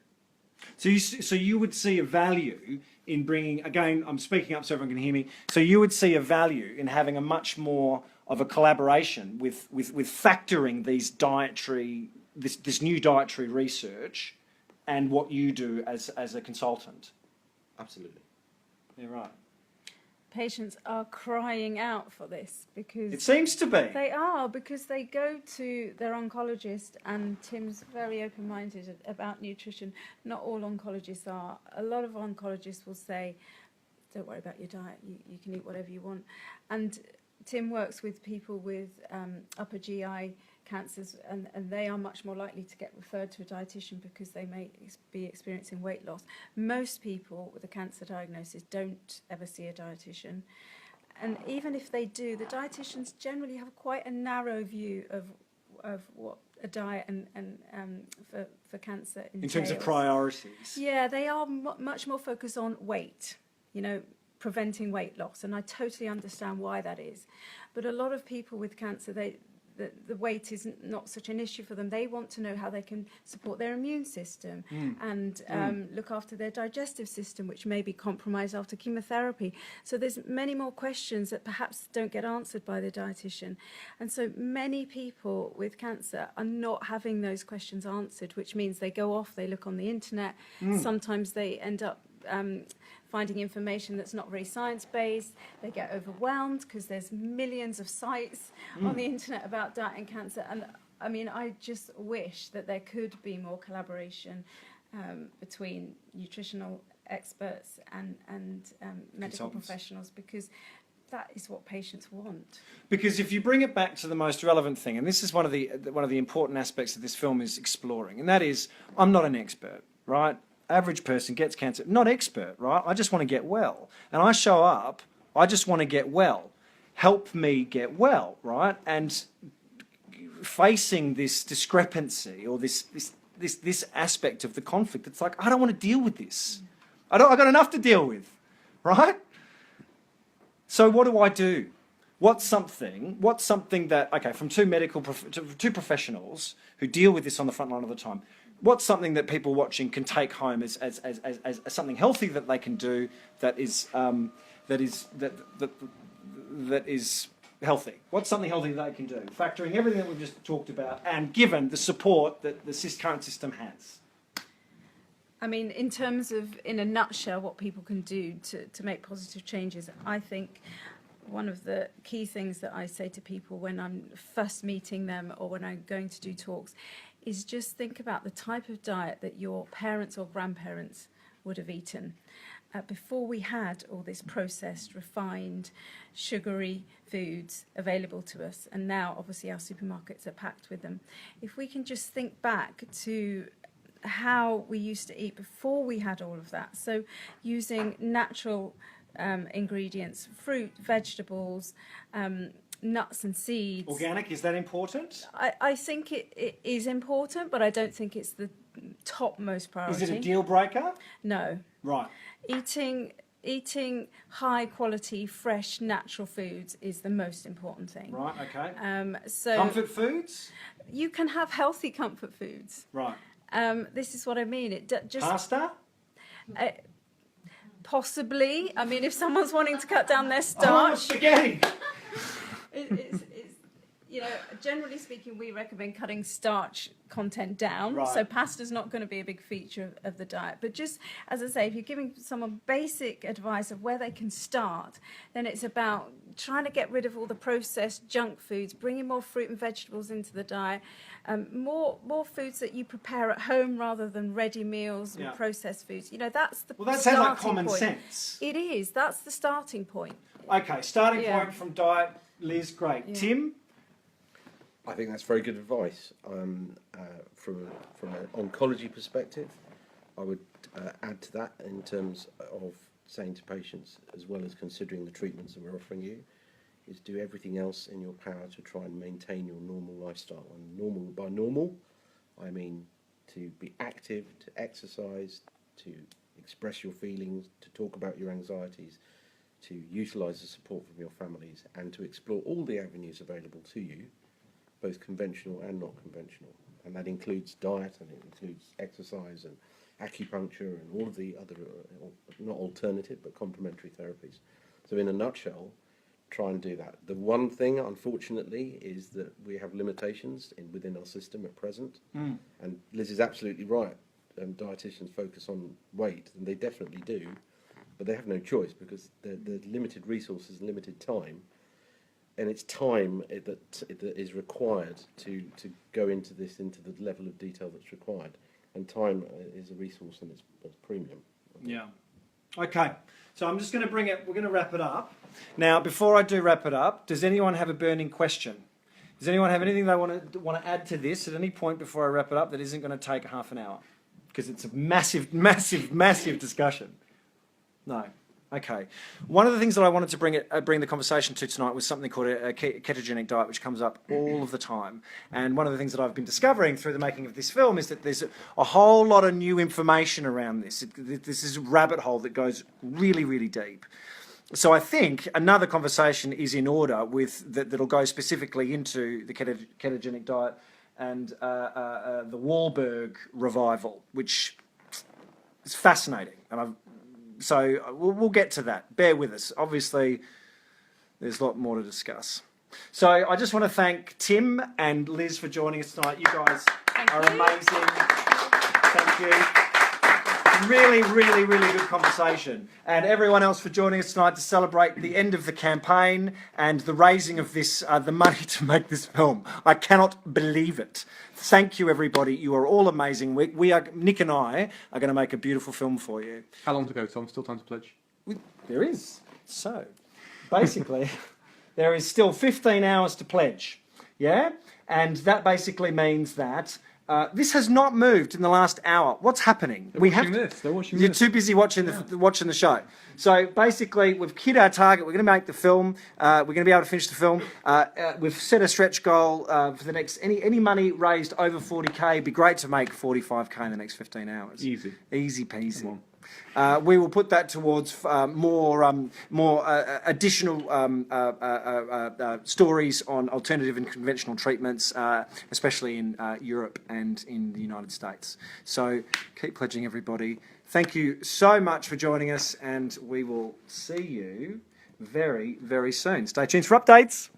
So you would see a value in bringing, again, I'm speaking up so everyone can hear me, so you would see a value in having a much more of a collaboration with factoring these this new dietary research and what you do as a consultant. Absolutely. Yeah, right. Patients are crying out for this because It seems to be. they are, because they go to their oncologist, and Tim's very open-minded about nutrition. Not all oncologists are. A lot of oncologists will say, don't worry about your diet, you can eat whatever you want. And Tim works with people with upper GI cancers, and they are much more likely to get referred to a dietitian because they may be experiencing weight loss. Most people with a cancer diagnosis don't ever see a dietitian. And even if they do, the dietitians generally have quite a narrow view of what a diet and for cancer entails. In terms of priorities. Yeah, they are much more focused on weight, preventing weight loss, and I totally understand why that is. But a lot of people with cancer, the weight is not such an issue for them. They want to know how they can support their immune system and look after their digestive system, which may be compromised after chemotherapy. So there's many more questions that perhaps don't get answered by the dietitian. And so many people with cancer are not having those questions answered, which means they go off, they look on the internet. Sometimes they end up finding information that's not very science-based. They get overwhelmed because there's millions of sites on the internet about diet and cancer. And I mean, I just wish that there could be more collaboration between nutritional experts and medical professionals, because that is what patients want. Because if you bring it back to the most relevant thing, and this is one of the important aspects that this film is exploring, and that is, I'm not an expert, right? Average person gets cancer, not expert, right? I just want to get well. And I show up, I just want to get well. Help me get well, right? And facing this discrepancy or this aspect of the conflict, it's like, I don't want to deal with this. I've got enough to deal with, right? So what do? What's something that, okay, from two professionals who deal with this on the front line all the time, what's something that people watching can take home as something healthy that they can do that is healthy? What's something healthy that they can do, factoring everything that we've just talked about and given the support that the current system has? I mean, in terms of, in a nutshell, what people can do to make positive changes, I think one of the key things that I say to people when I'm first meeting them or when I'm going to do talks is just think about the type of diet that your parents or grandparents would have eaten before we had all this processed, refined, sugary foods available to us. And now, obviously, our supermarkets are packed with them. If we can just think back to how we used to eat before we had all of that, so using natural ingredients, fruit, vegetables, nuts and seeds. Organic, is that important? I think it is important, but I don't think it's the topmost priority. Is it a deal breaker? No. Right. Eating eating high quality, fresh, natural foods is the most important thing. Right, okay. So Comfort foods? you can have healthy comfort foods. Right. This is what I mean. Just Pasta? possibly. I mean, if someone's wanting to cut down their Oh, starch, spaghetti! it's generally speaking, we recommend cutting starch content down. Right. So pasta's not going to be a big feature of the diet. But just, as I say, if you're giving someone basic advice of where they can start, then it's about trying to get rid of all the processed junk foods, bringing more fruit and vegetables into the diet, more foods that you prepare at home rather than ready meals and processed foods. That's the Well, that sounds like starting common point. sense. It is. That's the starting point. Okay, starting Yeah. point from diet. Liz, great. Yeah. Tim? I think that's very good advice. From an oncology perspective, I would add to that in terms of saying to patients, as well as considering the treatments that we're offering you, is do everything else in your power to try and maintain your normal lifestyle. And by normal, I mean to be active, to exercise, to express your feelings, to talk about your anxieties, to utilise the support from your families, and to explore all the avenues available to you, both conventional and not conventional. And that includes diet, and it includes exercise and acupuncture and all of the other, not alternative, but complementary therapies. So in a nutshell, try and do that. The one thing, unfortunately, is that we have limitations within our system at present. And Liz is absolutely right. Dietitians focus on weight, and they definitely do, but they have no choice because they're limited resources, limited time. And it's time that is required to go into the level of detail that's required. And time is a resource and it's premium. Yeah. Okay. So I'm just going to we're going to wrap it up. Now, before I do wrap it up, does anyone have a burning question? Does anyone have anything they want to add to this at any point before I wrap it up that isn't going to take half an hour? Because it's a massive, massive, massive discussion. No. Okay. One of the things that I wanted to bring the conversation to tonight was something called a ketogenic diet, which comes up all of the time. And one of the things that I've been discovering through the making of this film is that there's a whole lot of new information around this. This is a rabbit hole that goes really, really deep. So I think another conversation is in order that'll go specifically into the ketogenic diet and the Wahlberg revival, which is fascinating. And So we'll get to that. Bear with us. Obviously, there's a lot more to discuss. So I just want to thank Tim and Liz for joining us tonight. You guys are amazing. Thank you. Really, really, really good conversation. And everyone else for joining us tonight to celebrate the end of the campaign and the raising of the money to make this film. I cannot believe it. Thank you, everybody. You are all amazing. Nick and I are going to make a beautiful film for you. How long to go, Tom? Still time to pledge? There is. So, basically, there is still 15 hours to pledge. Yeah? And that basically means that this has not moved in the last hour. What's happening? They're watching this. You're too busy watching the show. So basically, we've hit our target. We're going to make the film. We're going to be able to finish the film. We've set a stretch goal for the next any money raised over 40k. It'd be great to make 45k in the next 15 hours. Easy Peasy. Come on. We will put that towards more additional stories on alternative and conventional treatments, especially in Europe and in the United States. So keep pledging, everybody. Thank you so much for joining us, and we will see you very, very soon. Stay tuned for updates.